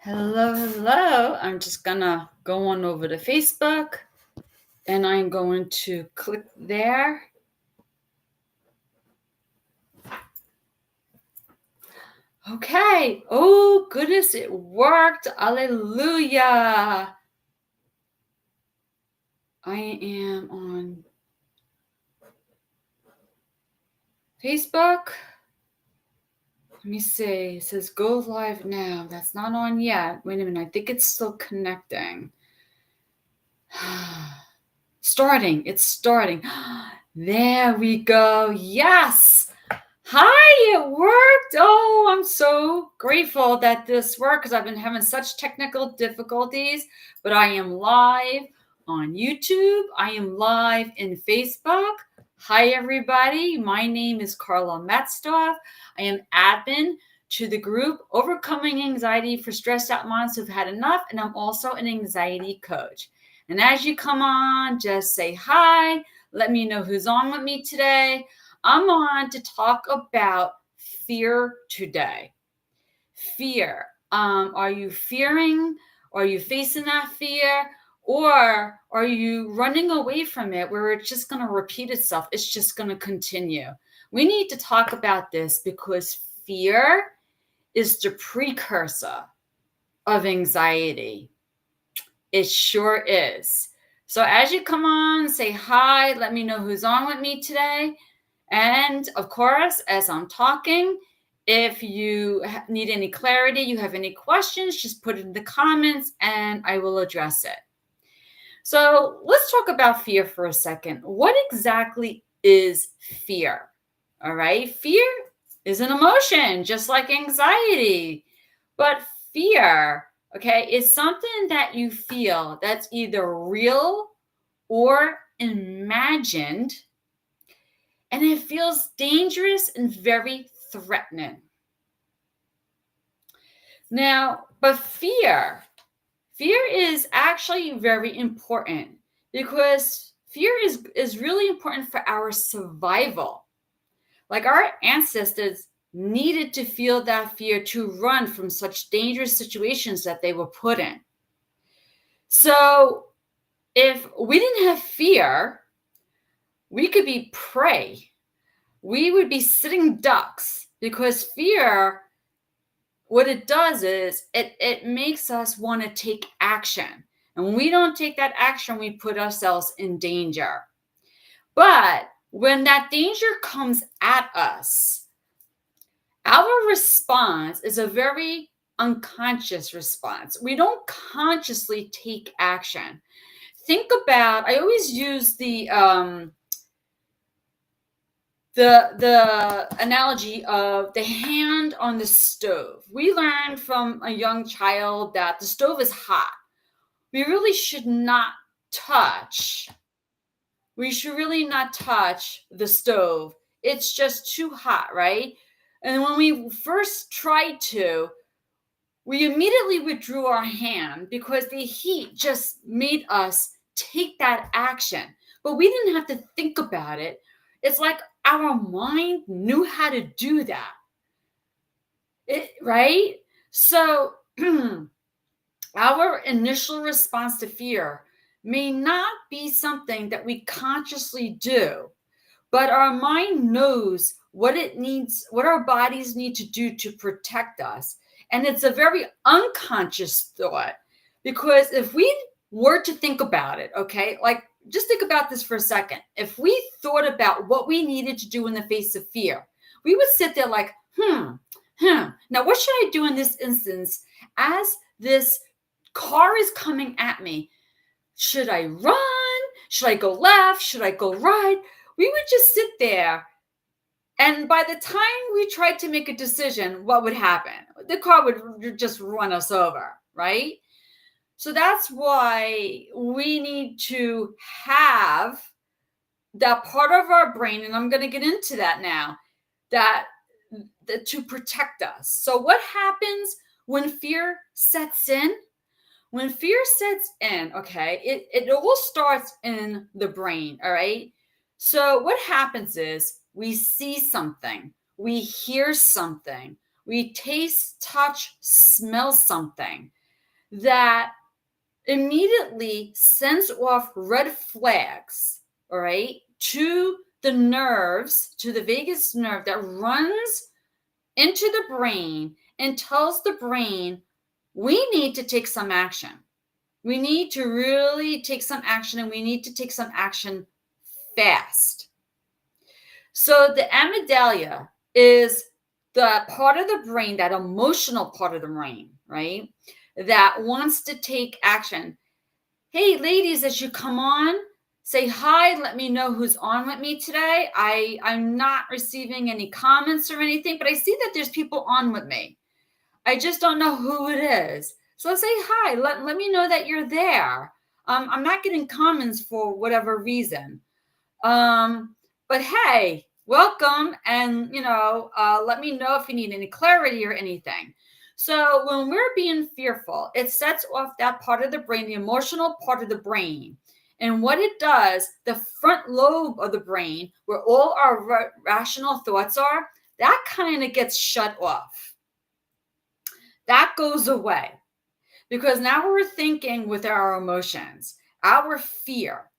Hello, hello. I'm just gonna go on over to Facebook and I'm going to click there. Okay. Oh, goodness, it worked. Hallelujah. I am on Facebook. Let me see. It says go live now. That's not on yet. Wait a minute. I think it's still connecting. Starting. It's starting. There we go. Yes. Hi, it worked. Oh, I'm so grateful that this worked because I've been having such technical difficulties. But I am live on YouTube. I am live in Facebook. Hi, everybody. My name is Carla Metzdorf. I am admin to the group Overcoming Anxiety for Stressed Out Moms Who've Had Enough. And I'm also an anxiety coach. And as you come on, just say hi. Let me know who's on with me today. I'm on to talk about fear today. Fear. Are you fearing? Are you facing that fear? Or are you running away from it where it's just going to repeat itself? It's just going to continue. We need to talk about this because fear is the precursor of anxiety. It sure is. So as you come on, say hi. Let me know who's on with me today. And of course, as I'm talking, if you need any clarity, you have any questions, just put it in the comments and I will address it. So let's talk about fear for a second. What exactly is fear? All right. Fear is an emotion, just like anxiety. But fear, okay, is something that you feel that's either real or imagined. And it feels dangerous and very threatening. Now, but fear is actually very important because fear is really important for our survival. Like our ancestors needed to feel that fear to run from such dangerous situations that they were put in. So if we didn't have fear, we could be prey. We would be sitting ducks because fear, what it does is it makes us want to take action. And when we don't take that action, we put ourselves in danger. But when that danger comes at us, our response is a very unconscious response. We don't consciously take action. Think about, I always use the analogy of the hand on the stove. We learned from a young child that the stove is hot. We really should not touch. We should really not touch the stove. It's just too hot, right? And when we first tried to, we immediately withdrew our hand because the heat just made us take that action. But we didn't have to think about it. It's like our mind knew how to do that. Right? So our initial response to fear may not be something that we consciously do, but our mind knows what it needs, what our bodies need to do to protect us. And it's a very unconscious thought because if we were to think about it, okay, like just think about this for a second. If we thought about what we needed to do in the face of fear, we would sit there like, now what should I do in this instance as this car is coming at me? Should I run? Should I go left? Should I go right? We would just sit there. And by the time we tried to make a decision, what would happen? The car would just run us over, right? So that's why we need to have that part of our brain, and I'm going to get into that now, that to protect us. So what happens when fear sets in? When fear sets in, okay, it all starts in the brain, all right? So what happens is we see something, we hear something, we taste, touch, smell something that immediately sends off red flags, all right, to the nerves, to the vagus nerve that runs into the brain and tells the brain, we need to take some action. We need to really take some action, and we need to take some action fast. So the amygdala is the part of the brain, that emotional part of the brain, right, that wants to take action. Hey, ladies, as you come on, say hi. Let me know who's on with me today. I'm not receiving any comments or anything, but I see that there's people on with me. I just don't know who it is. So say hi. Let me know that you're there. I'm not getting comments for whatever reason. But hey, welcome. And, let me know if you need any clarity or anything. So when we're being fearful, it sets off that part of the brain, the emotional part of the brain. And what it does, the front lobe of the brain, where all our rational thoughts are, that kind of gets shut off. That goes away, because now we're thinking with our emotions, our fear.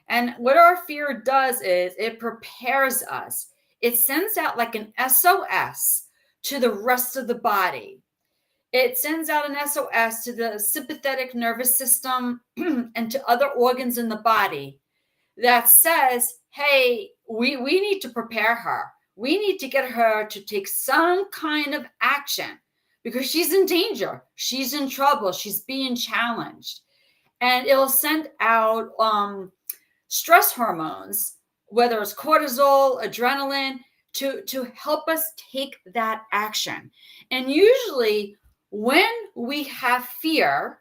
And what our fear does is it prepares us. It sends out like an SOS to the rest of the body. It sends out an SOS to the sympathetic nervous system and to other organs in the body that says, hey, we need to prepare her. We need to get her to take some kind of action because she's in danger. She's in trouble. She's being challenged. And it'll send out stress hormones, whether it's cortisol, adrenaline, to help us take that action. And usually when we have fear,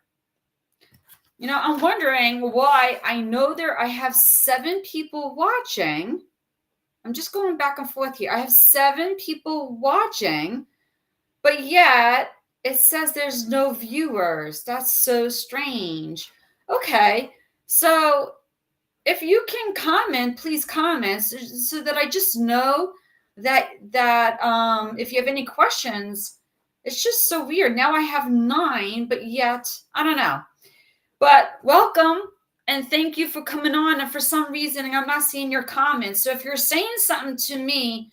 I'm wondering why. I have 7 people watching. I'm just going back and forth here. I have 7 people watching, but yet it says there's no viewers. That's so strange. Okay, so if you can comment, please comment so that I just know that if you have any questions. It's just so weird. Now I have 9, but yet I don't know. But welcome and thank you for coming on. And for some reason, I'm not seeing your comments. So if you're saying something to me,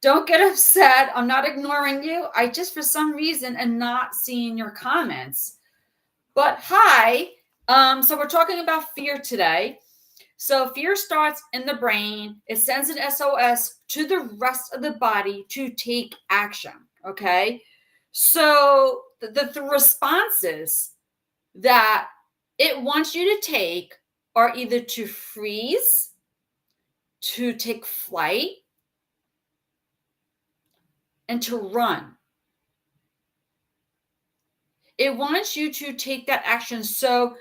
don't get upset. I'm not ignoring you. I just, for some reason, am not seeing your comments. But hi. So we're talking about fear today. So fear starts in the brain. It sends an SOS to the rest of the body to take action. Okay. So the responses that it wants you to take are either to freeze, to take flight, and to run. It wants you to take that action. So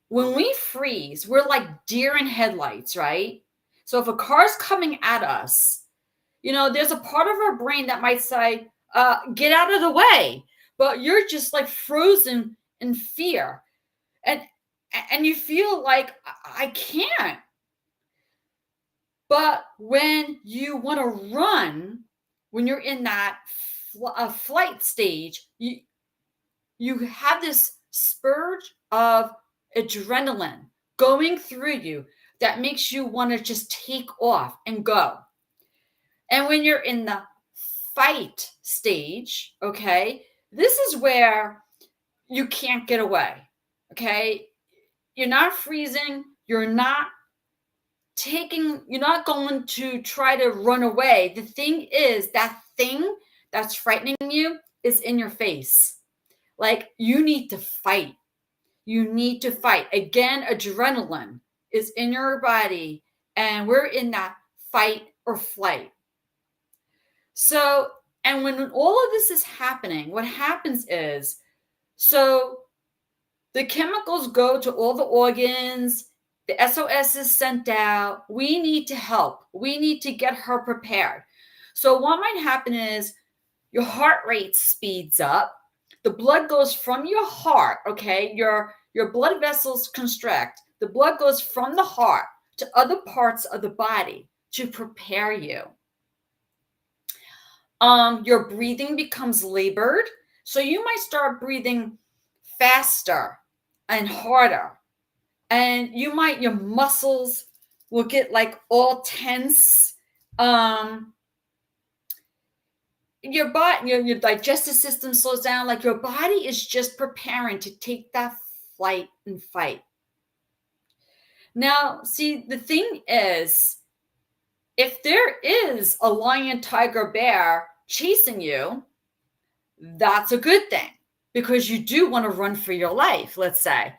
when we freeze, we're like deer in headlights, right? So if a car's coming at us, there's a part of our brain that might say, get out of the way. But you're just like frozen in fear. And you feel like, I can't. But when you want to run, when you're in that flight stage, you have this spurge of adrenaline going through you that makes you want to just take off and go. And when you're in the fight stage, okay, this is where you can't get away, okay? You're not freezing. You're not going to try to run away. The thing is, that thing that's frightening you is in your face. Like, you need to fight. You need to fight. Again, adrenaline is in your body, and we're in that fight or flight. So, and when all of this is happening, what happens is, so the chemicals go to all the organs, the SOS is sent out. We need to help. We need to get her prepared. So what might happen is your heart rate speeds up. The blood goes from your heart, okay? Your blood vessels constrict. The blood goes from the heart to other parts of the body to prepare you. Your breathing becomes labored. So you might start breathing faster and harder. And your muscles will get like all tense. Um, your body, your digestive system slows down. Like your body is just preparing to take that flight and fight. Now, see, the thing is, if there is a lion, tiger, bear chasing you, that's a good thing because you do want to run for your life, let's say.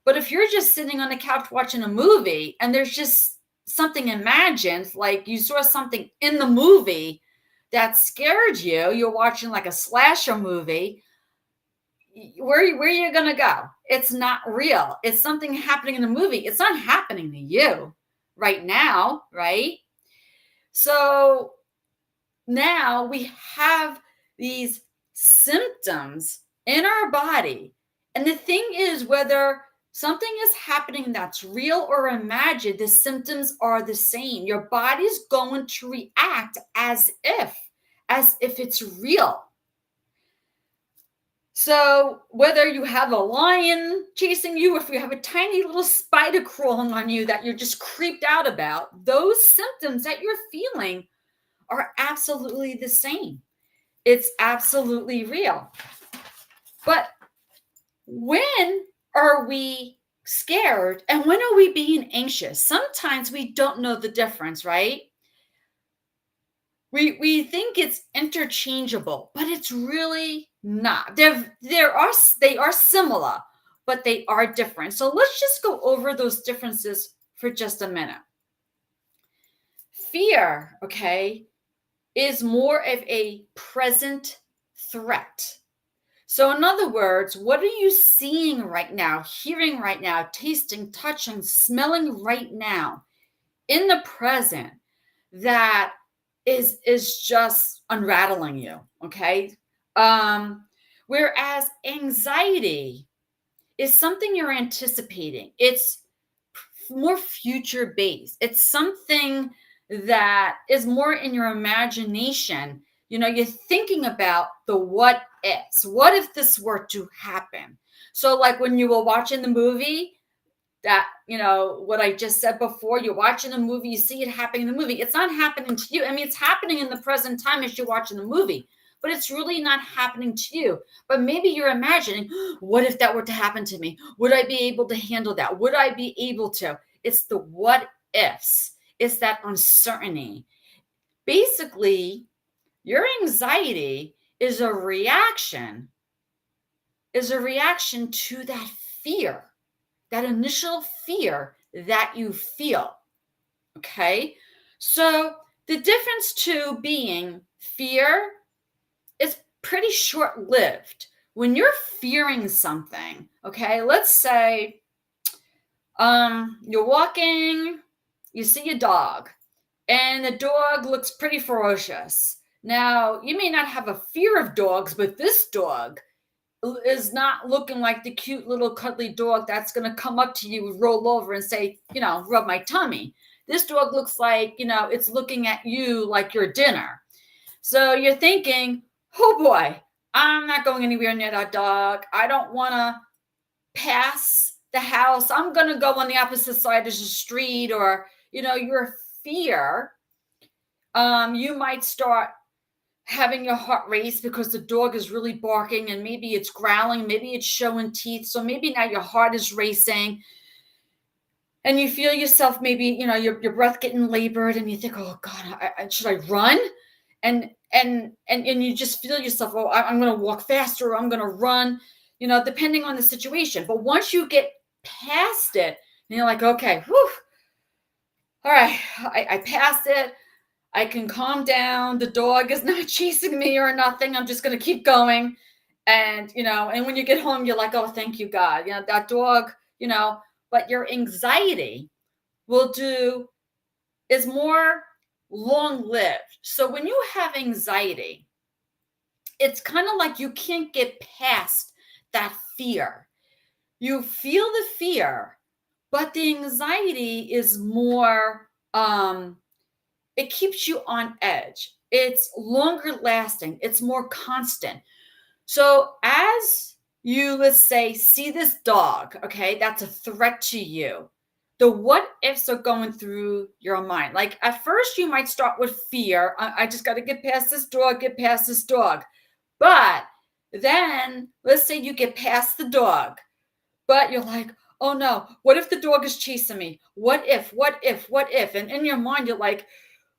But if you're just sitting on the couch watching a movie and there's just something imagined, like you saw something in the movie that scared you, you're watching like a slasher movie, where are you going to go? It's not real. It's something happening in the movie. It's not happening to you right now, right? So now we have these symptoms in our body. And the thing is, whether something is happening that's real or imagined, the symptoms are the same. Your body's going to react as if it's real. So whether you have a lion chasing you, if you have a tiny little spider crawling on you that you're just creeped out about, those symptoms that you're feeling are absolutely the same. It's absolutely real. But when are we scared and when are we being anxious? Sometimes we don't know the difference, right? We think it's interchangeable, but it's really not. They are similar, but they are different. So let's just go over those differences for just a minute. Fear, okay, is more of a present threat. So, in other words, what are you seeing right now, hearing right now, tasting, touching, smelling right now in the present that is just unrattling you? Okay. Whereas anxiety is something you're anticipating. It's more future based. It's something that is more in your imagination. You're thinking about the what ifs. What if this were to happen? So, like when you were watching the movie, that, what I just said before, you're watching a movie, you see it happening in the movie. It's not happening to you. I mean, it's happening in the present time as you're watching the movie, but it's really not happening to you. But maybe you're imagining, what if that were to happen to me? Would I be able to handle that? Would I be able to? It's the what ifs. It's that uncertainty. Basically, your anxiety is a reaction to that fear, that initial fear that you feel. Okay? So the difference to being fear is pretty short-lived. When you're fearing something, okay, let's say you're walking, you see a dog, and the dog looks pretty ferocious. Now, you may not have a fear of dogs, but this dog is not looking like the cute little cuddly dog that's going to come up to you, roll over and say, rub my tummy. This dog looks like, it's looking at you like your dinner. So you're thinking, oh boy, I'm not going anywhere near that dog. I don't want to pass the house. I'm going to go on the opposite side of the street. Or, your fear, you might start having your heart race because the dog is really barking and maybe it's growling, maybe it's showing teeth. So maybe now your heart is racing and you feel yourself, maybe, your breath getting labored and you think, oh God, should I run? And you just feel yourself, oh, I'm going to walk faster, or I'm going to run, depending on the situation. But once you get past it, and you're like, okay, whew, all right, I passed it. I can calm down. The dog is not chasing me or nothing. I'm just going to keep going. And, and when you get home, you're like, oh, thank you, God. That dog, but your anxiety is more long-lived. So when you have anxiety, it's kind of like you can't get past that fear. You feel the fear, but the anxiety is more, it keeps you on edge. it's longer lasting, it's more constant. So as you, let's say, see this dog, okay, that's a threat to you. The what ifs are going through your mind. Like at first, you might start with fear. I just got to get past this dog, get past this dog. But then let's say you get past the dog, but you're like, oh no, what if the dog is chasing me? What if, what if, what if? And in your mind, you're like,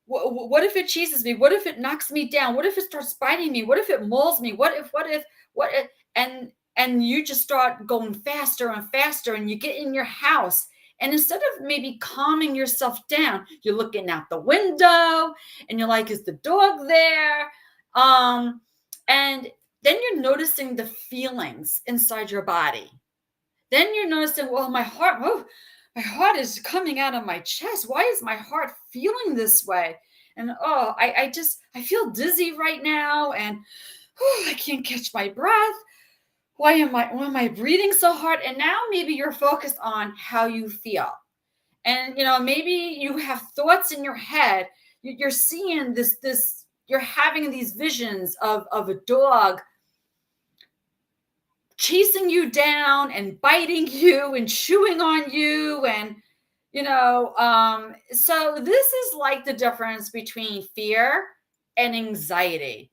what if it chases me? What if it knocks me down? What if it starts biting me? What if it mauls me? What if, and you just start going faster and faster, and you get in your house. And instead of maybe calming yourself down, you're looking out the window and you're like, is the dog there? And then you're noticing the feelings inside your body. Then you're noticing, well, my heart is coming out of my chest. Why is my heart feeling this way? And I feel dizzy right now, and I can't catch my breath. Why am I breathing so hard? And now maybe you're focused on how you feel. And maybe you have thoughts in your head. You're seeing you're having these visions of a dog chasing you down and biting you and chewing on you. And so this is like the difference between fear and anxiety.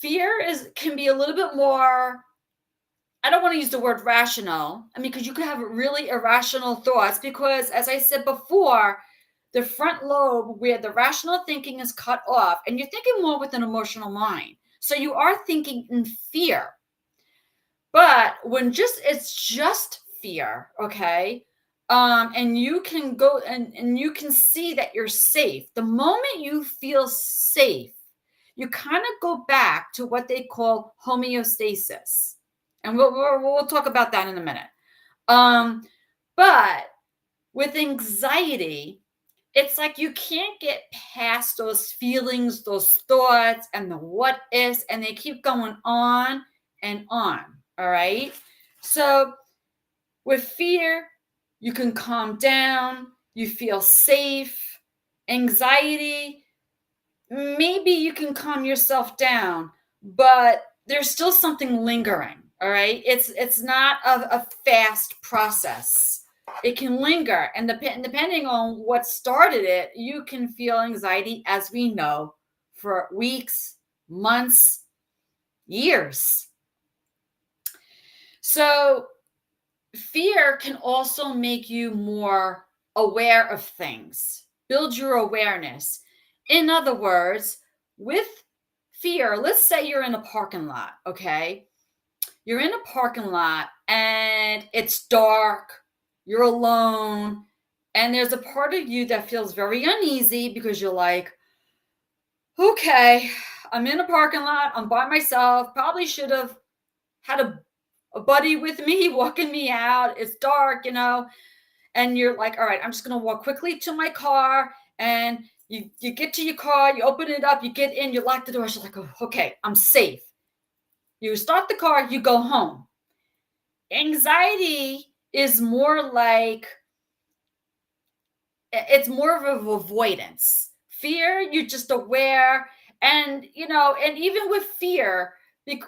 Fear can be a little bit more, I don't want to use the word rational. I mean, because you could have really irrational thoughts, because as I said before, the front lobe where the rational thinking is cut off, and you're thinking more with an emotional mind. So you are thinking in fear. But when it's just fear, okay? And you can go and you can see that you're safe. The moment you feel safe, you kind of go back to what they call homeostasis. And we'll talk about that in a minute. But with anxiety, it's like you can't get past those feelings, those thoughts, and the what ifs, and they keep going on and on. All right. So with fear, you can calm down, you feel safe. Anxiety, maybe you can calm yourself down, but there's still something lingering. All right. It's not a fast process. It can linger. And depending on what started it, you can feel anxiety, as we know, for weeks, months, years. So fear can also make you more aware of things, build your awareness. In other words, with fear, let's say you're in a parking lot, okay? You're in a parking lot and it's dark, you're alone, and there's a part of you that feels very uneasy because you're like, okay, I'm in a parking lot, I'm by myself, probably should have had a buddy with me walking me out. It's dark, and you're like, all right, I'm just going to walk quickly to my car. And you get to your car, you open it up, you get in, you lock the door. You're like, oh, okay, I'm safe. You start the car, you go home. Anxiety is more like, it's more of avoidance. Fear, you're just aware. And, and even with fear,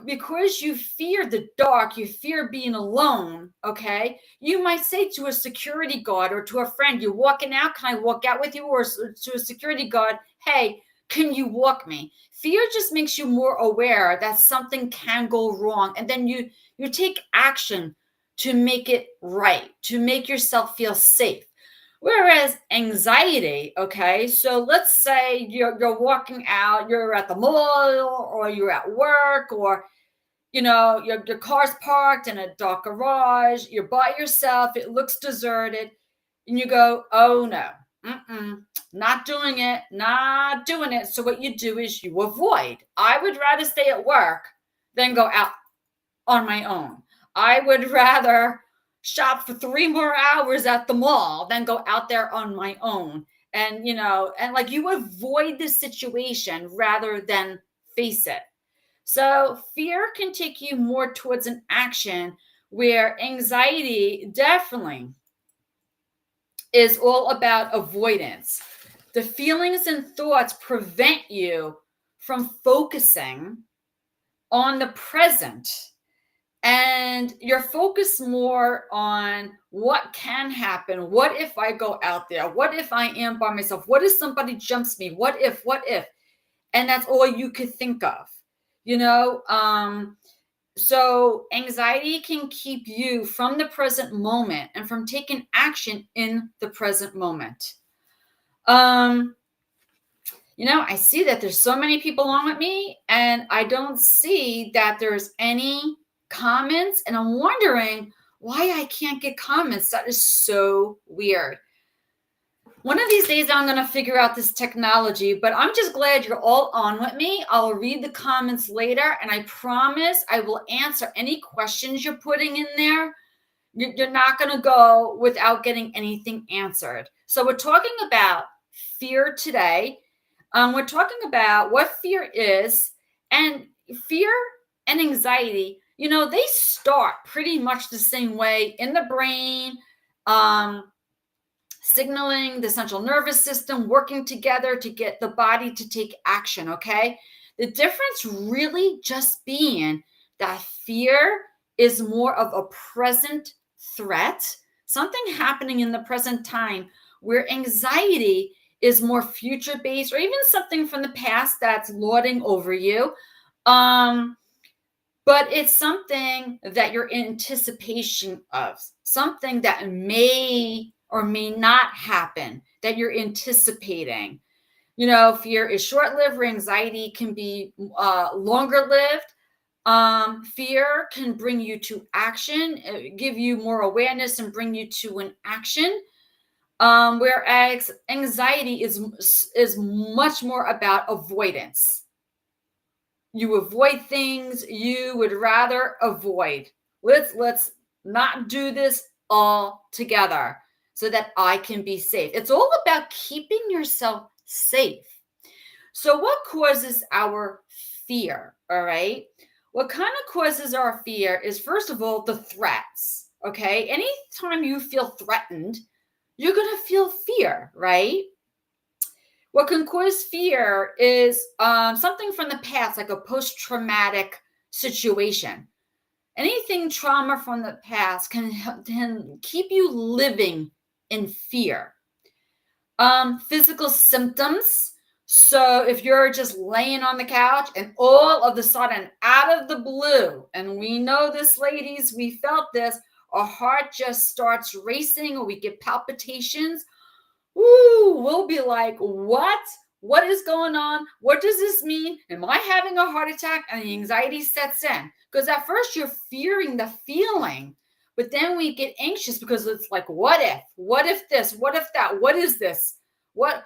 because you fear the dark, you fear being alone, okay? You might say to a security guard or to a friend, you're walking out, can I walk out with you? Or to a security guard, hey, can you walk me? Fear just makes you more aware that something can go wrong. And then you take action to make it right, to make yourself feel safe. Whereas anxiety, okay, so let's say you're walking out, you're at the mall or you're at work, or your car's parked in a dark garage, you're by yourself, it looks deserted, and you go, oh no, not doing it, not doing it. So what you do is you avoid. I would rather stay at work than go out on my own. I would rather shop for 3 more hours at the mall than go out there on my own. And, and like you avoid this situation rather than face it. So fear can take you more towards an action, where anxiety definitely is all about avoidance. The feelings and thoughts prevent you from focusing on the present, and you're focused more on what can happen. What if I go out there? What if I am by myself? What if somebody jumps me? What if? What if? And that's all you could think of, you know? So anxiety can keep you from the present moment and from taking action in the present moment. I see that there's so many people on with me, and I don't see that there's any comments, and I'm wondering why I can't get comments. That is so weird. One of these days I'm going to figure out this technology, but I'm just glad you're all on with me. I'll read the comments later, and I promise I will answer any questions you're putting in there. You're not going to go without getting anything answered. So we're talking about fear today. We're talking about what fear is, and fear and anxiety, they start pretty much the same way in the brain, signaling the central nervous system working together to get the body to take action, okay? The difference really just being that fear is more of a present threat, something happening in the present time, where anxiety is more future based, or even something from the past that's lording over you. But it's something that you're in anticipation of, something that may or may not happen that you're anticipating. Fear is short-lived, or anxiety can be longer-lived. Fear can bring you to action, give you more awareness, and bring you to an action. Whereas anxiety is much more about avoidance. You avoid things you would rather avoid. Let's not do this all together so that I can be safe. It's all about keeping yourself safe. So what causes our fear? All right. What kind of causes our fear is, first of all, the threats. Okay. Anytime you feel threatened, you're going to feel fear, right? What can cause fear is something from the past, like a post-traumatic situation. Anything trauma from the past can keep you living in fear. Physical symptoms. So if you're just laying on the couch and all of a sudden, out of the blue, and we know this, ladies, we felt this, our heart just starts racing, or we get palpitations. We'll be like, what? What is going on? What does this mean? Am I having a heart attack? And the anxiety sets in. Because at first you're fearing the feeling, but then we get anxious because it's like, what if? What if this? What if that? What is this? What?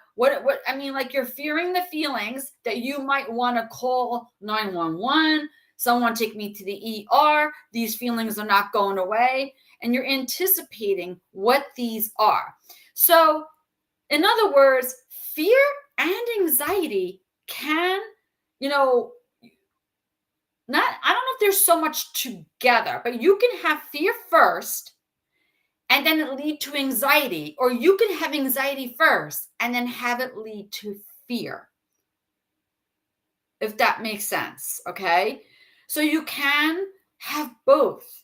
I mean, like, you're fearing the feelings that you might want to call 911, someone take me to the ER. These feelings are not going away. And you're anticipating what these are. So, in other words, fear and anxiety can, I don't know if there's so much together, but you can have fear first and then it lead to anxiety, or you can have anxiety first and then have it lead to fear. If that makes sense, okay? So you can have both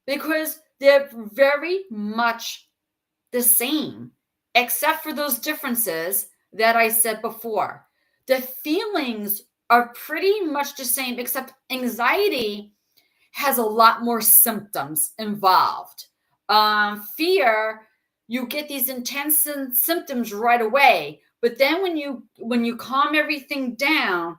because they're very much the same, except for those differences that I said before. The feelings are pretty much the same, except anxiety has a lot more symptoms involved. Fear, you get these intense symptoms right away, but then when you calm everything down,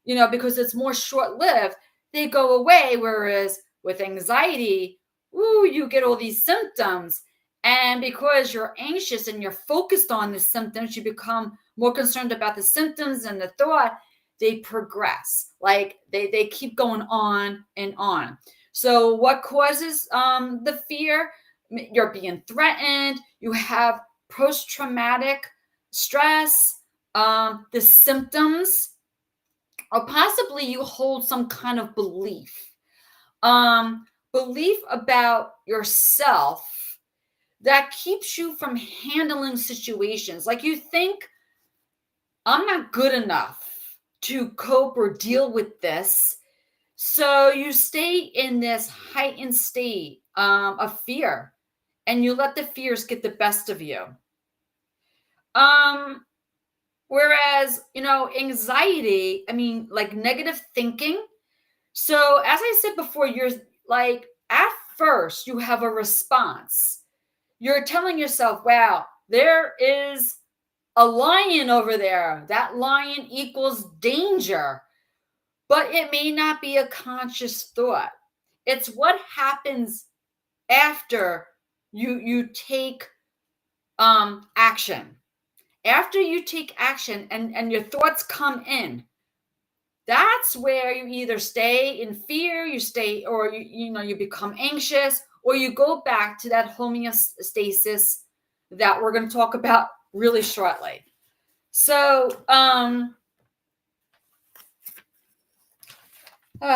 because it's more short-lived, they go away. Whereas with anxiety, you get all these symptoms. And because you're anxious and you're focused on the symptoms, you become more concerned about the symptoms and the thought. They progress. Like they keep going on and on. So what causes the fear? You're being threatened. You have post-traumatic stress, the symptoms, or possibly you hold some kind of belief. Belief about yourself that keeps you from handling situations. Like you think, I'm not good enough to cope or deal with this. So you stay in this heightened state of fear, and you let the fears get the best of you. Um, Whereas, anxiety, I mean, like negative thinking. So as I said before, you're like, at first, you have a response. You're telling yourself, wow, there is a lion over there. That lion equals danger. But it may not be a conscious thought. It's what happens after you take action. After you take action and your thoughts come in, that's where you either stay in fear, you stay, or you become anxious, or you go back to that homeostasis that we're going to talk about really shortly. So I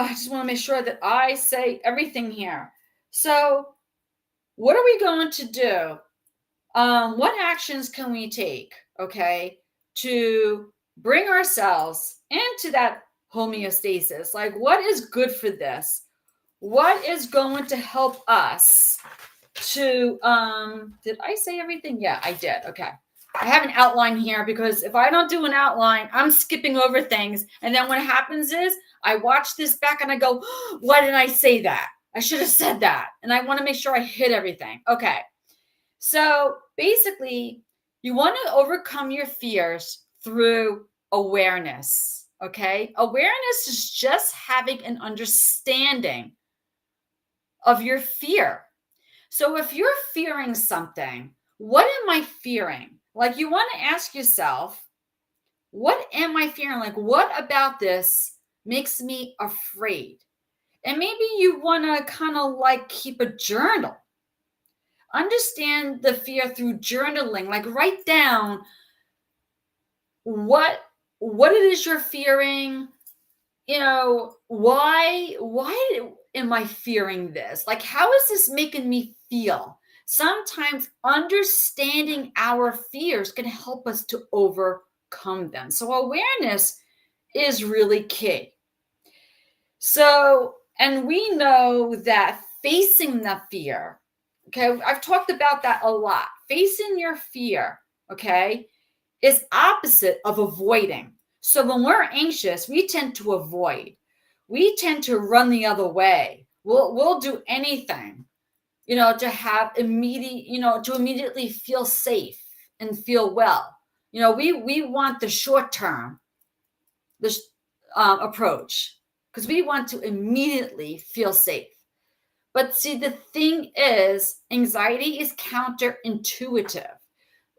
just want to make sure that I say everything here. So what are we going to do? What actions can we take, okay, to bring ourselves into that homeostasis? Like, what is good for this? What is going to help us to, did I say everything? Yeah, I did. Okay. I have an outline here because if I don't do an outline, I'm skipping over things. And then what happens is I watch this back and I go, why didn't I say that? I should have said that. And I want to make sure I hit everything. Okay. So basically, you want to overcome your fears through awareness. Okay. Awareness is just having an understanding of your fear. So if you're fearing something, what am I fearing? Like you want to ask yourself, what am I fearing? Like, what about this makes me afraid? And maybe you want to kind of like keep a journal. Understand the fear through journaling. Like write down what it is you're fearing. Why am I fearing this? Like, how is this making me feel? Sometimes understanding our fears can help us to overcome them. So awareness is really key. So, and we know that facing the fear, okay, I've talked about that a lot. Facing your fear, okay, is opposite of avoiding. So when we're anxious, we tend to avoid. We tend to run the other way. We'll do anything, to have to immediately feel safe and feel well. We want the short term, this approach, because we want to immediately feel safe. But see, the thing is, anxiety is counterintuitive.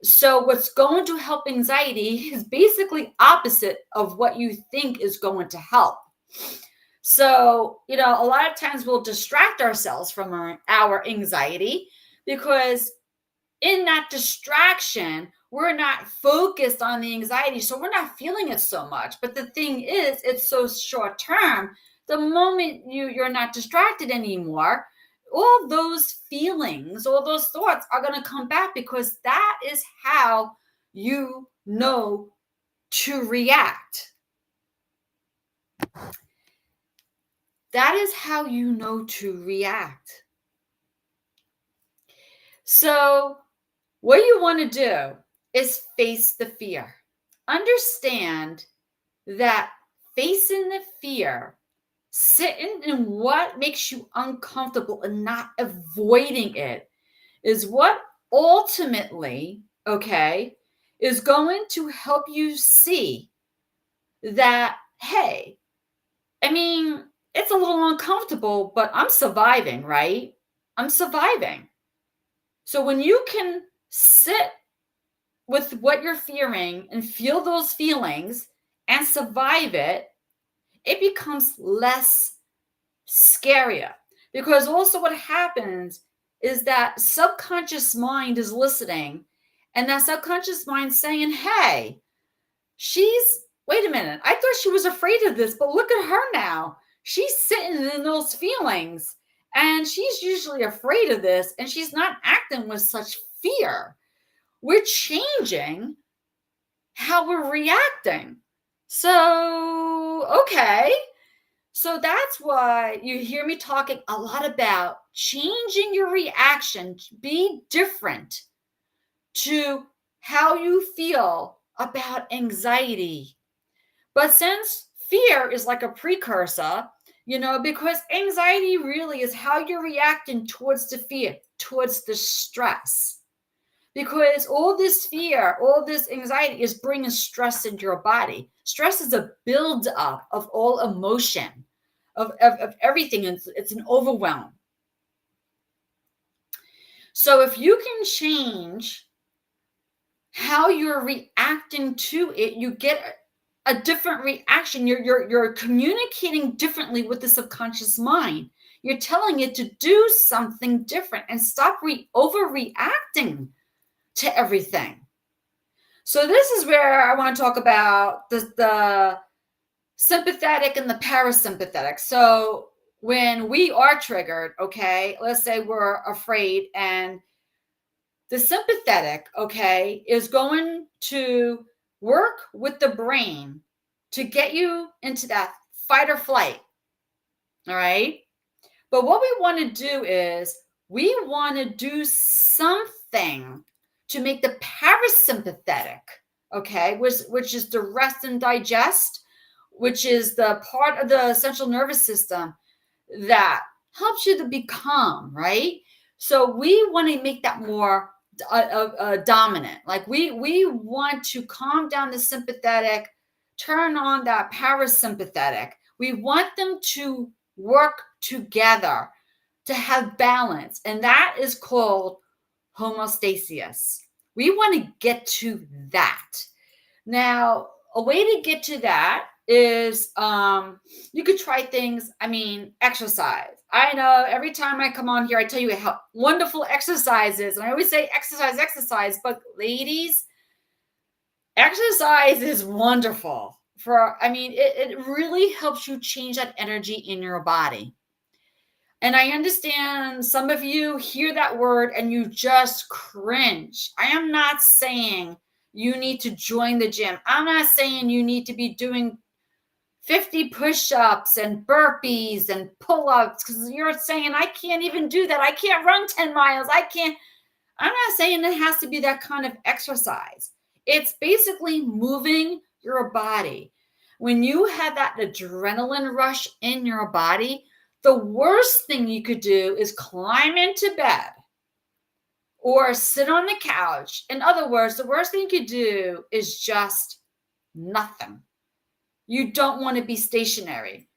So what's going to help anxiety is basically opposite of what you think is going to help. So, a lot of times we'll distract ourselves from our anxiety because in that distraction, we're not focused on the anxiety. So we're not feeling it so much. But the thing is, it's so short term. The moment you're not distracted anymore, all those feelings, all those thoughts are going to come back because that is how you know to react. That is how you know to react. So what you want to do is face the fear. Understand that facing the fear, sitting in what makes you uncomfortable and not avoiding it is what ultimately, okay, is going to help you see that, hey, I mean, it's a little uncomfortable, but I'm surviving, right? I'm surviving. So when you can sit with what you're fearing and feel those feelings and survive it, it becomes less scarier. Because also what happens is that subconscious mind is listening, and that subconscious mind saying, hey, wait a minute, I thought she was afraid of this, but look at her now. She's sitting in those feelings. And she's usually afraid of this, and she's not acting with such fear. We're changing how we're reacting. So, okay. So that's why you hear me talking a lot about changing your reaction, be different to how you feel about anxiety. But since fear is like a precursor, because anxiety really is how you're reacting towards the fear, towards the stress. Because all this fear, all this anxiety is bringing stress into your body. Stress is a buildup of all emotion, of everything. It's an overwhelm. So if you can change how you're reacting to it, you get a different reaction. You're communicating differently with the subconscious mind. You're telling it to do something different and stop overreacting to everything. So this is where I want to talk about the sympathetic and the parasympathetic. So when we are triggered, okay, let's say we're afraid, and the sympathetic, okay, is going to work with the brain to get you into that fight or flight. All right. But what we want to do is we want to do something to make the parasympathetic, okay, which is the rest and digest, which is the part of the central nervous system that helps you to be calm, right? So we want to make that more dominant. Like we want to calm down the sympathetic, turn on that parasympathetic. We want them to work together to have balance, and that is called homeostasis. We want to get to that. Now, a way to get to that is you could try things. I mean, exercise. I know every time I come on here, I tell you how wonderful exercise is. And I always say exercise, but ladies, exercise is wonderful. It really helps you change that energy in your body. And I understand some of you hear that word and you just cringe. I am not saying you need to join the gym. I'm not saying you need to be doing 50 push-ups and burpees and pull-ups, because you're saying, I can't even do that. I can't run 10 miles. I'm not saying it has to be that kind of exercise. It's basically moving your body. When you have that adrenaline rush in your body, the worst thing you could do is climb into bed or sit on the couch. In other words, the worst thing you could do is just nothing. You don't want to be stationary.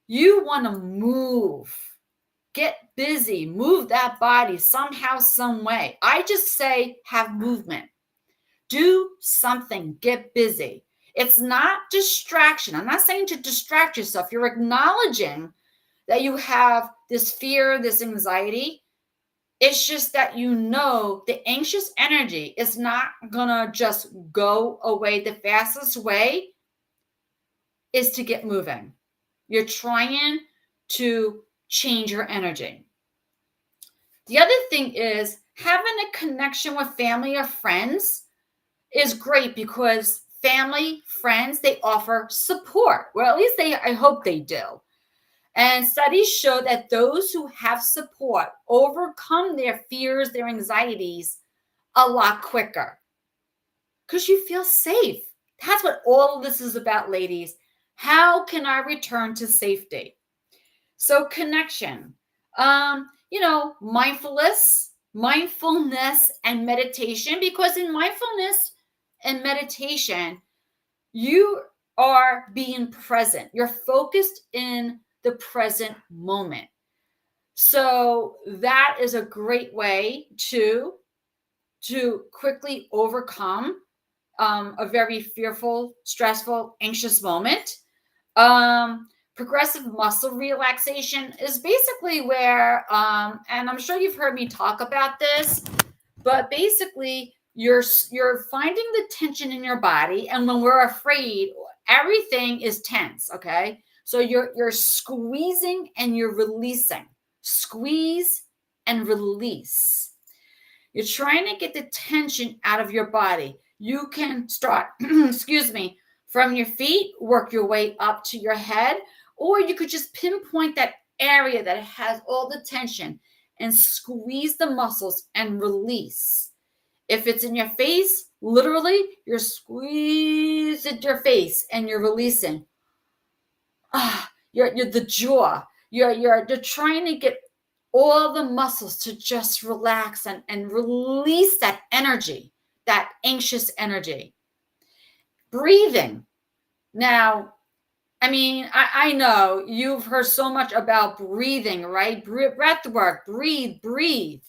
You want to move. Get busy. Move that body somehow, some way. I just say have movement. Do something. Get busy. It's not distraction. I'm not saying to distract yourself. You're acknowledging that you have this fear, this anxiety. It's just that the anxious energy is not going to just go away. The fastest way is to get moving. You're trying to change your energy. The other thing is having a connection with family or friends is great, because family, friends, they offer support. Well, at least I hope they do. And studies show that those who have support overcome their fears, their anxieties a lot quicker, because you feel safe. That's what all of this is about, ladies. How can I return to safety? So connection, mindfulness and meditation, because in mindfulness and meditation, you are being present. You're focused in the present moment. So that is a great way to quickly overcome a very fearful, stressful, anxious moment. Progressive muscle relaxation is basically where, and I'm sure you've heard me talk about this, but basically you're finding the tension in your body, and when we're afraid, everything is tense. Okay, so you're squeezing and you're releasing. squeeze, and release. You're trying to get the tension out of your body. You can start, excuse me, from your feet, work your way up to your head, or you could just pinpoint that area that has all the tension and squeeze the muscles and release. If it's in your face, literally, you're squeezing your face and you're releasing. You're the jaw. You're trying to get all the muscles to just relax and release that energy, that anxious energy. Breathing. Now, I mean, I know you've heard so much about breathing, right? Breath work, breathe.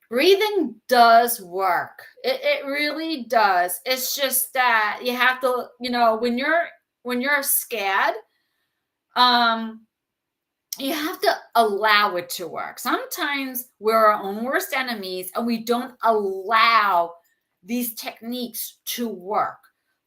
Breathing does work. It really does. It's just that you have to, when you're scared, you have to allow it to work. Sometimes we're our own worst enemies and we don't allow these techniques to work,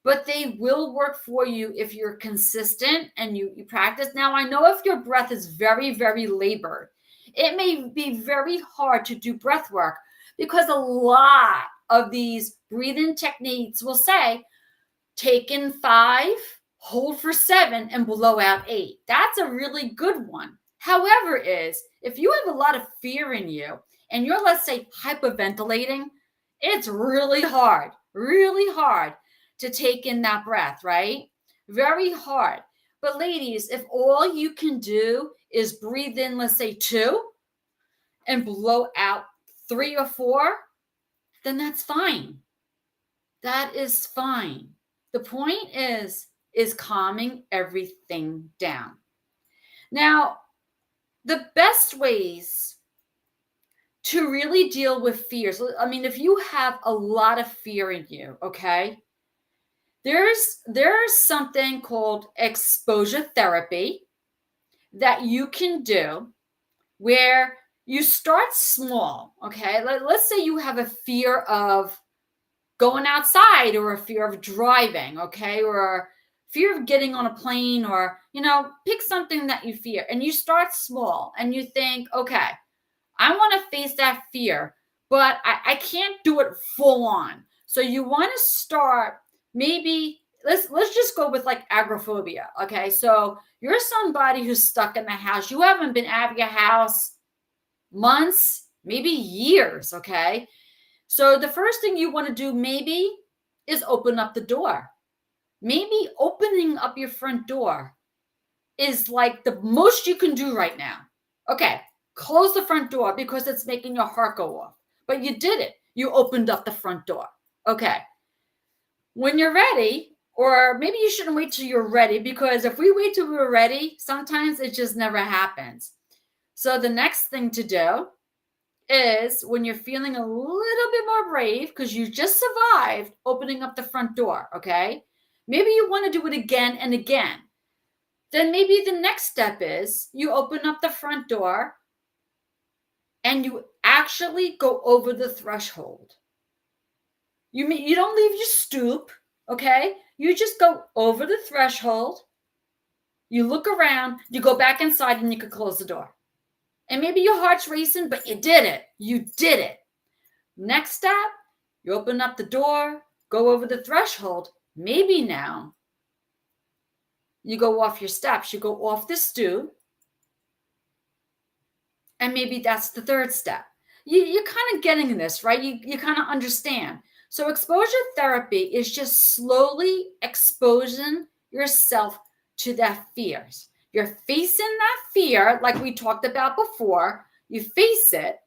but they will work for you if you're consistent and you practice. Now, I know if your breath is very, very labored, it may be very hard to do breath work because a lot of these breathing techniques will say, take in 5, hold for 7, and blow out 8. That's a really good one. However, if you have a lot of fear in you and you're, let's say, hyperventilating, it's really hard to take in that breath, right? Very hard. But ladies, if all you can do is breathe in, let's say 2, and blow out 3 or 4, then that's fine. That is fine. The point is calming everything down. Now, the best ways to really deal with fears, I mean, if you have a lot of fear in you, okay, there's something called exposure therapy that you can do where you start small, okay? Let's say you have a fear of going outside or a fear of driving, okay? Or fear of getting on a plane, or, pick something that you fear. And you start small and you think, okay, I want to face that fear, but I can't do it full on. So you want to start, maybe, let's just go with like agoraphobia, okay? So you're somebody who's stuck in the house. You haven't been out of your house months, maybe years, okay? So the first thing you want to do maybe is open up the door. Maybe opening up your front door is like the most you can do right now. Okay, close the front door because it's making your heart go off. But you did it. You opened up the front door. Okay. When you're ready, or maybe you shouldn't wait till you're ready, because if we wait till we're ready, sometimes it just never happens. So the next thing to do is, when you're feeling a little bit more brave because you just survived opening up the front door, okay? Maybe you want to do it again and again. Then maybe the next step is you open up the front door and you actually go over the threshold. You don't leave your stoop, okay? You just go over the threshold. You look around, you go back inside, and you can close the door. And maybe your heart's racing, but you did it. You did it. Next step, you open up the door, go over the threshold. Maybe now you go off your steps, you go off the stoop, and maybe that's the third step. You're kind of getting this, right? You kind of understand. So exposure therapy is just slowly exposing yourself to that fears. You're facing that fear, like we talked about before. You face it.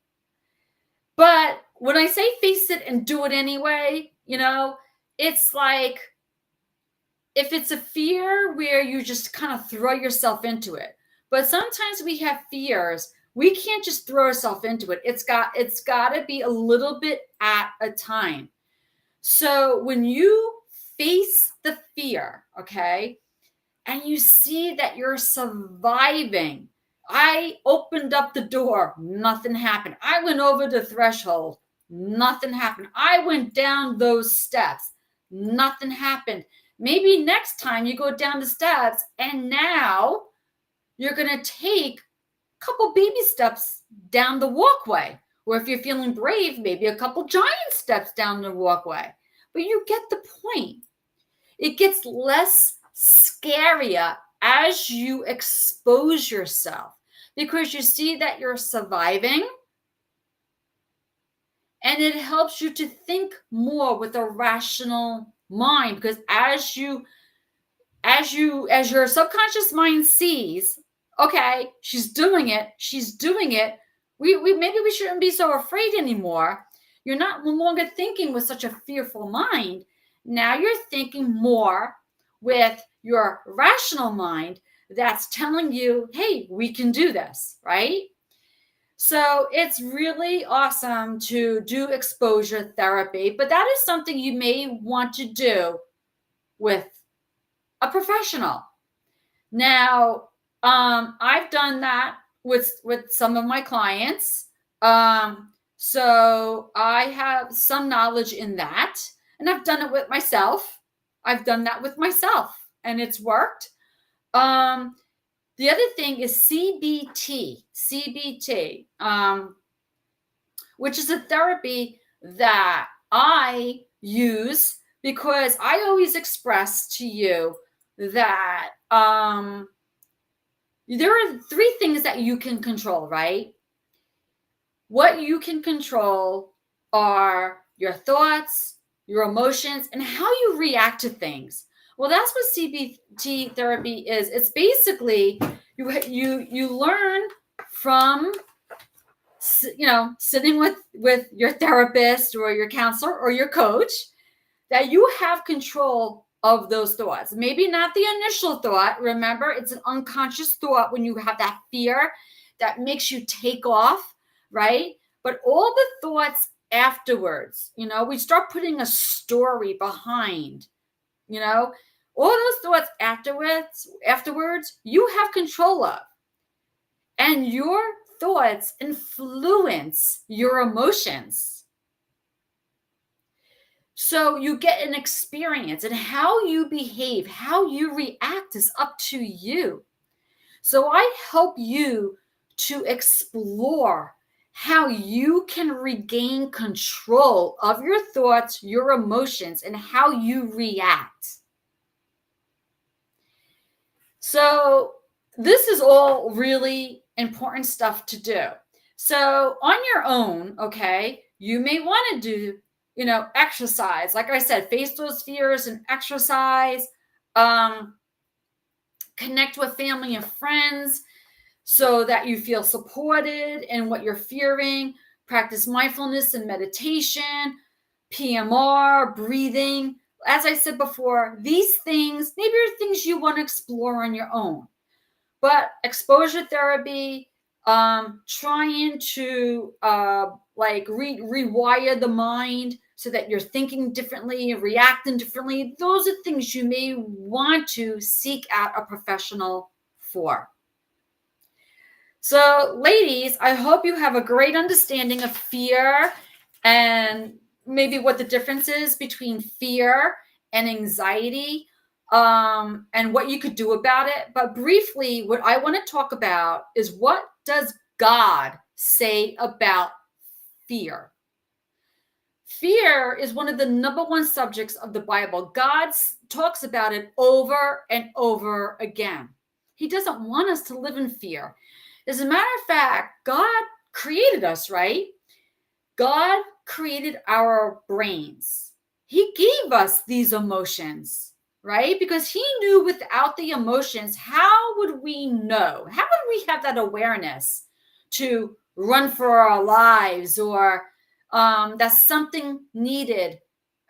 But when I say face it and do it anyway, it's like, if it's a fear where you just kind of throw yourself into it. But sometimes we have fears, we can't just throw ourselves into it. It's got to be a little bit at a time. So when you face the fear, okay, and you see that you're surviving. I opened up the door, nothing happened. I went over the threshold, nothing happened. I went down those steps, nothing happened. Maybe next time you go down the steps and now you're going to take couple baby steps down the walkway. Or if you're feeling brave, maybe a couple giant steps down the walkway. But you get the point. It gets less scarier as you expose yourself because you see that you're surviving, and it helps you to think more with a rational mind, because as your subconscious mind sees, okay, she's doing it, we maybe we shouldn't be so afraid anymore. You're no longer thinking with such a fearful mind. Now you're thinking more with your rational mind that's telling you, hey, we can do this, right? So it's really awesome to do exposure therapy, but that is something you may want to do with a professional. Now, I've done that with some of my clients. So I have some knowledge in that, and I've done it with myself. I've done that with myself, and it's worked. The other thing is CBT, which is a therapy that I use because I always express to you that there are three things that you can control, right? What you can control are your thoughts, your emotions, and how you react to things. Well, that's what CBT therapy is. It's basically you learn from sitting with your therapist or your counselor or your coach that you have control of those thoughts. Maybe not the initial thought. Remember, it's an unconscious thought when you have that fear that makes you take off, right? But all the thoughts afterwards, we start putting a story behind, all those thoughts afterwards, you have control of. And your thoughts influence your emotions. So you get an experience, and how you behave, how you react is up to you. So I help you to explore how you can regain control of your thoughts, your emotions, and how you react. So this is all really important stuff to do. So on your own, okay, you may want to do, exercise. Like I said, face those fears and exercise. Connect with family and friends so that you feel supported in what you're fearing. Practice mindfulness and meditation, PMR, breathing. As I said before, these things, maybe are things you want to explore on your own. But exposure therapy, trying to rewire the mind so that you're thinking differently, reacting differently, those are things you may want to seek out a professional for. So, ladies, I hope you have a great understanding of fear and maybe what the difference is between fear and anxiety, and what you could do about it. But briefly, what I want to talk about is, what does God say about fear? Fear is one of the number one subjects of the Bible. God talks about it over and over again. He doesn't want us to live in fear. As a matter of fact, God created us, right? God created our brains. He gave us these emotions, right? Because he knew without the emotions, how would we know? How would we have that awareness to run for our lives, or that something needed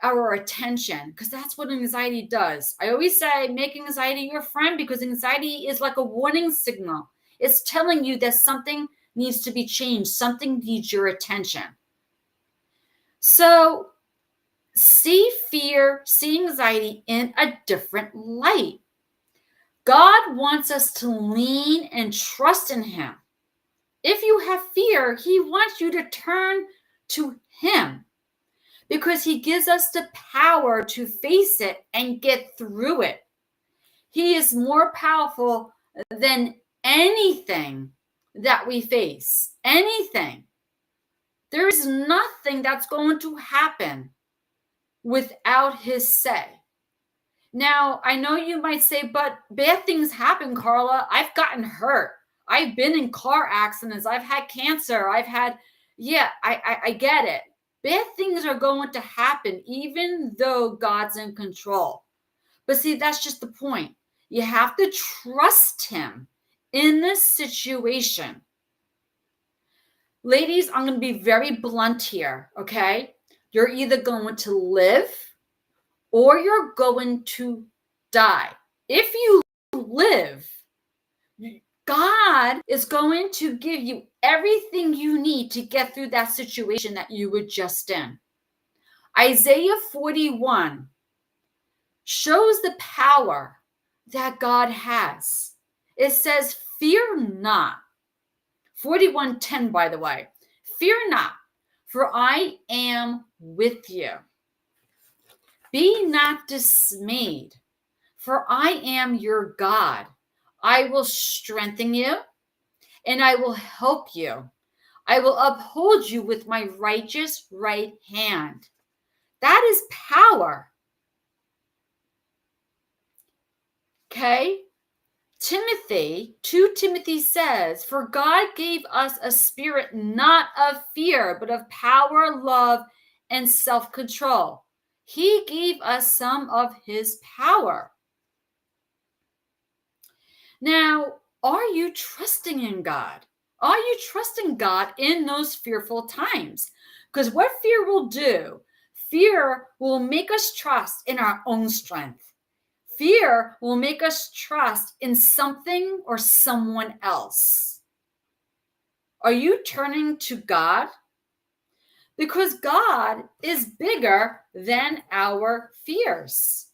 our attention? Because that's what anxiety does. I always say, make anxiety your friend, because anxiety is like a warning signal. It's telling you that something needs to be changed. Something needs your attention. So see fear, see anxiety in a different light. God wants us to lean and trust in him. If you have fear, he wants you to turn to him, because he gives us the power to face it and get through it. He is more powerful than anything that we face, anything, there is nothing that's going to happen without his say. Now, I know you might say, but bad things happen, Carla. I've gotten hurt. I've been in car accidents. I've had cancer. I get it. Bad things are going to happen, even though God's in control. But see, that's just the point. You have to trust him in this situation. Ladies, I'm going to be very blunt here, okay? You're either going to live or you're going to die. If you live, God is going to give you everything you need to get through that situation that you were just in. Isaiah 41 shows the power that God has. It says, fear not. 41:10, by the way. Fear not, for I am with you. Be not dismayed, for I am your God. I will strengthen you, and I will help you. I will uphold you with my righteous right hand. That is power. Okay? 2 Timothy says, for God gave us a spirit not of fear, but of power, love, and self-control. He gave us some of his power. Now, are you trusting in God? Are you trusting God in those fearful times? Because what fear will do, fear will make us trust in our own strength. Fear will make us trust in something or someone else. Are you turning to God? Because God is bigger than our fears.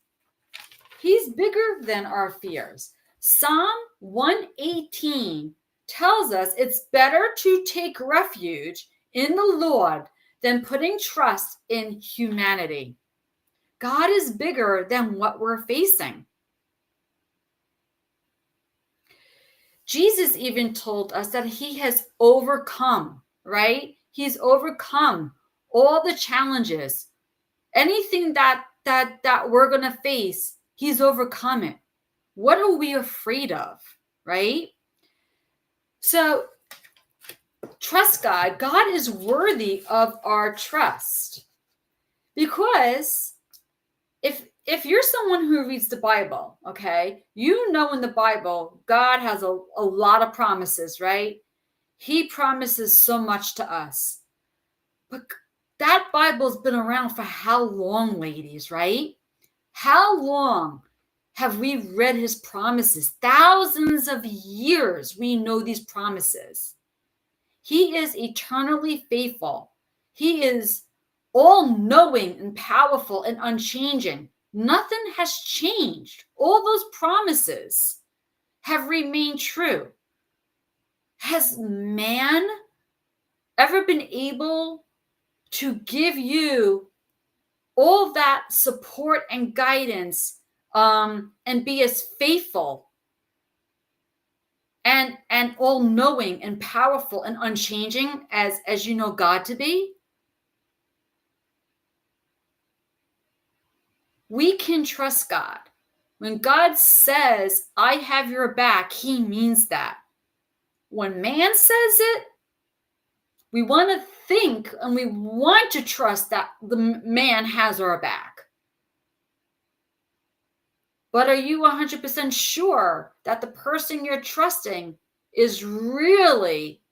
He's bigger than our fears. Psalm 118 tells us it's better to take refuge in the Lord than putting trust in humanity. God is bigger than what we're facing. Jesus even told us that he has overcome, right? He's overcome all the challenges. Anything that we're going to face, he's overcome it. What are we afraid of, right? So trust God. God is worthy of our trust. Because if you're someone who reads the Bible, okay, you know in the Bible, God has a lot of promises, right? He promises so much to us. But that Bible's been around for how long, ladies, right? How long have we read his promises? Thousands of years we know these promises. He is eternally faithful. He is all-knowing and powerful and unchanging. Nothing has changed. All those promises have remained true. Has man ever been able to give you all that support and guidance and be as faithful and all-knowing and powerful and unchanging as you know God to be? We can trust God. When God says, I have your back, he means that. When man says it, we want to think and we want to trust that the man has our back. But are you 100% sure that the person you're trusting is really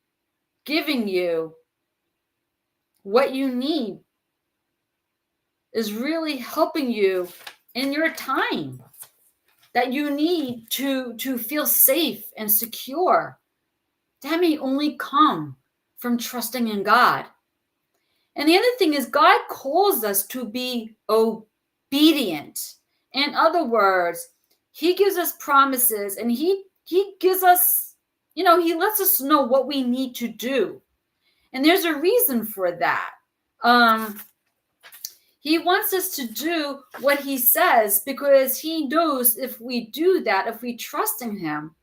giving you what you need, is really helping you in your time that you need to feel safe and secure? That may only come from trusting in God. And the other thing is, God calls us to be obedient. In other words, he gives us promises and he gives us, he lets us know what we need to do. And there's a reason for that. He wants us to do what he says because he knows if we do that, if we trust in him,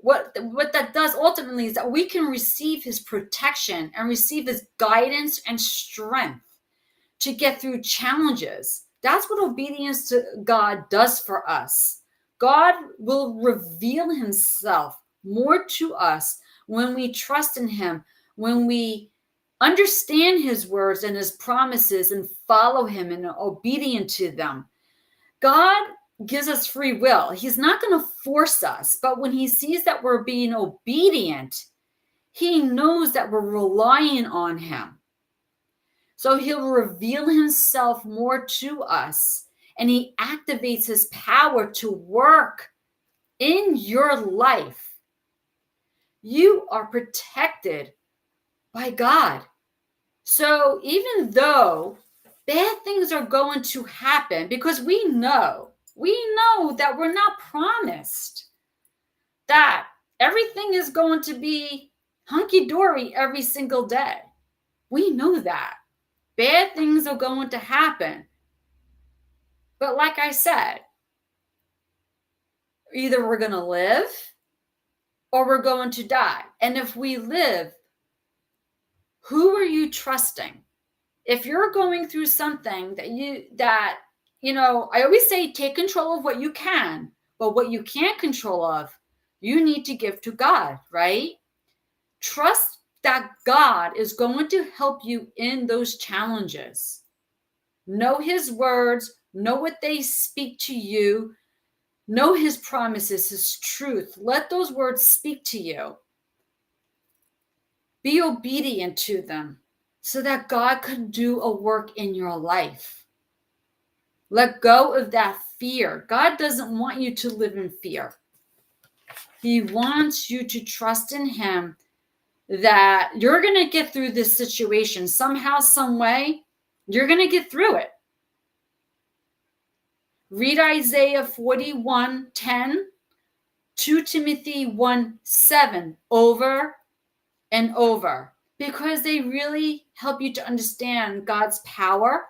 what that does ultimately is that we can receive his protection and receive his guidance and strength to get through challenges. That's what obedience to God does for us. God will reveal himself more to us when we trust in him, when we understand his words and his promises and follow him and are obedient to them. God gives us free will. He's not going to force us, but when he sees that we're being obedient, he knows that we're relying on him. So he'll reveal himself more to us, and he activates his power to work in your life. You are protected by God. So even though bad things are going to happen, because we know that we're not promised that everything is going to be hunky-dory every single day. We know that. Bad things are going to happen. But like I said, either we're going to live or we're going to die. And if we live, who are you trusting? If you're going through something that I always say take control of what you can, but what you can't control of, you need to give to God, right? Trust that God is going to help you in those challenges. Know his words, know what they speak to you, know his promises, his truth. Let those words speak to you. Be obedient to them so that God could do a work in your life. Let go of that fear. God doesn't want you to live in fear. He wants you to trust in him that you're going to get through this situation somehow, some way. You're going to get through it. Read Isaiah 41:10, 2 Timothy 1:7 over and over, because they really help you to understand God's power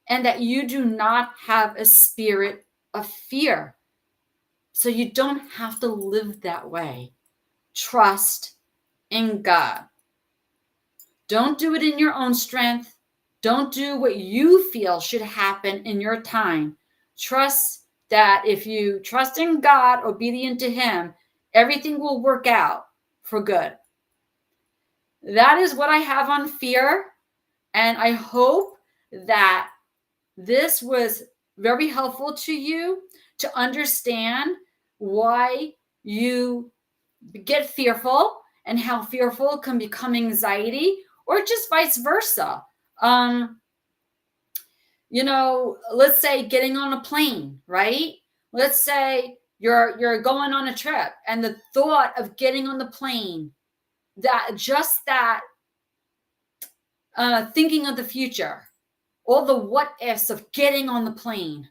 and that you do not have a spirit of fear. So you don't have to live that way. Trust in God. Don't do it in your own strength. Don't do what you feel should happen in your time. Trust that if you trust in God, obedient to him, everything will work out for good. That is what I have on fear. And I hope that this was very helpful to you to understand why you get fearful and how fearful can become anxiety, or just vice versa. Let's say getting on a plane, right? Let's say you're going on a trip, and the thought of getting on the plane, thinking of the future, all the what ifs of getting on the plane,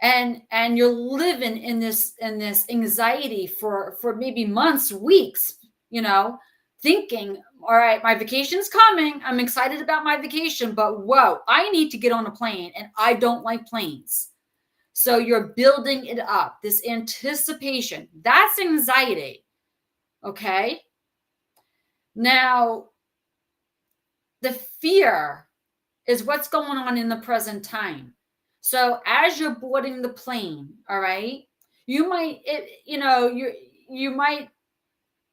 and you're living in this anxiety for maybe months, weeks, thinking, all right, my vacation's coming. I'm excited about my vacation, but whoa, I need to get on a plane, and I don't like planes. So you're building it up, this anticipation. That's anxiety. Okay. Now, the fear is what's going on in the present time. So as you're boarding the plane, all right, you might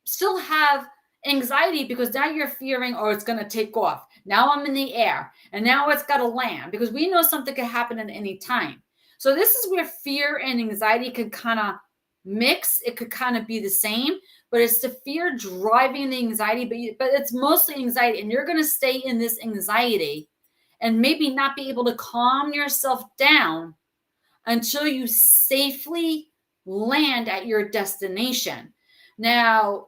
still have anxiety because now you're fearing, oh, it's going to take off. Now I'm in the air, and now it's got to land, because we know something could happen at any time. So this is where fear and anxiety could kind of mix. It could kind of be the same, but it's the fear driving the anxiety, but it's mostly anxiety, and you're going to stay in this anxiety and maybe not be able to calm yourself down until you safely land at your destination. Now,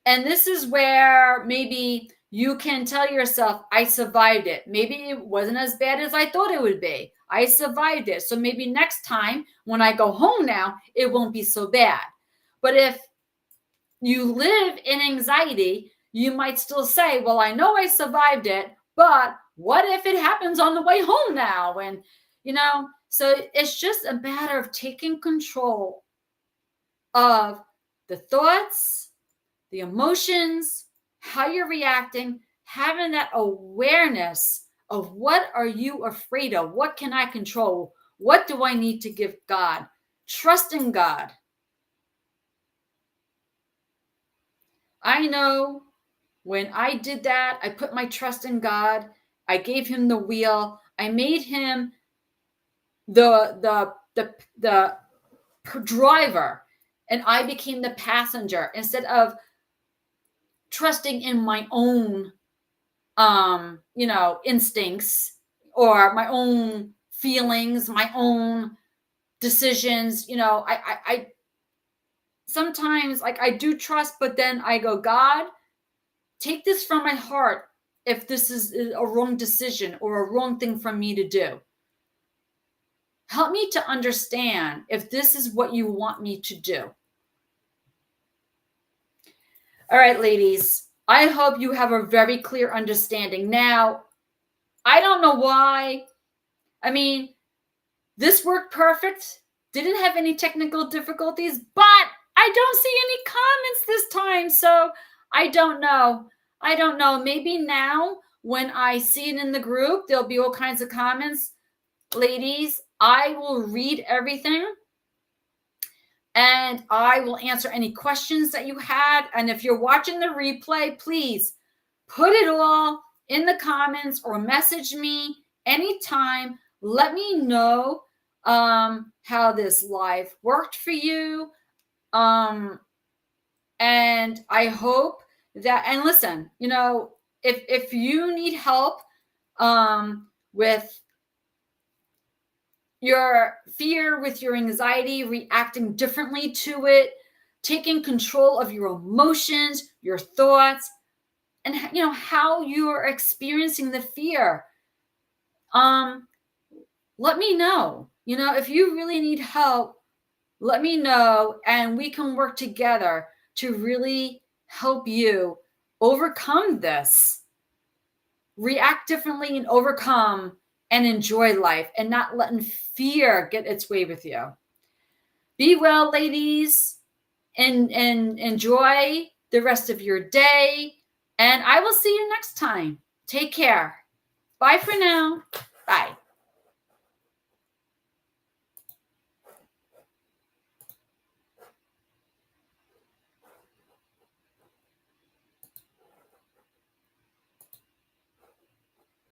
and this is where maybe you can tell yourself, I survived it. Maybe it wasn't as bad as I thought it would be. I survived it. So maybe next time when I go home now, it won't be so bad. But if you live in anxiety, you might still say, well, I know I survived it, but what if it happens on the way home now? And, so it's just a matter of taking control of the thoughts, the emotions, how you're reacting, having that awareness of what are you afraid of? What can I control? What do I need to give God? Trust in God. I know when I did that, I put my trust in God. I gave him the wheel. I made him the driver, and I became the passenger instead of trusting in my own instincts or my own feelings, my own decisions. I sometimes, like, I do trust, but then I go, God, take this from my heart if this is a wrong decision or a wrong thing for me to do. Help me to understand if this is what you want me to do. All right, ladies, I hope you have a very clear understanding. Now, I don't know why. I mean, this worked perfect. Didn't have any technical difficulties, but I don't see any comments this time. So I don't know. I don't know. Maybe now when I see it in the group, there'll be all kinds of comments. Ladies, I will read everything and I will answer any questions that you had. And if you're watching the replay, please put it all in the comments or message me anytime. Let me know how this live worked for you. And I hope that, and listen, if you need help with your fear, with your anxiety, reacting differently to it, taking control of your emotions, your thoughts, and how you're experiencing the fear, let me know. If you really need help, let me know, and we can work together to really help you overcome this, react differently, and overcome and enjoy life, and not letting fear get its way with you. Be well, ladies, and enjoy the rest of your day. And I will see you next time. Take care. Bye for now. Bye.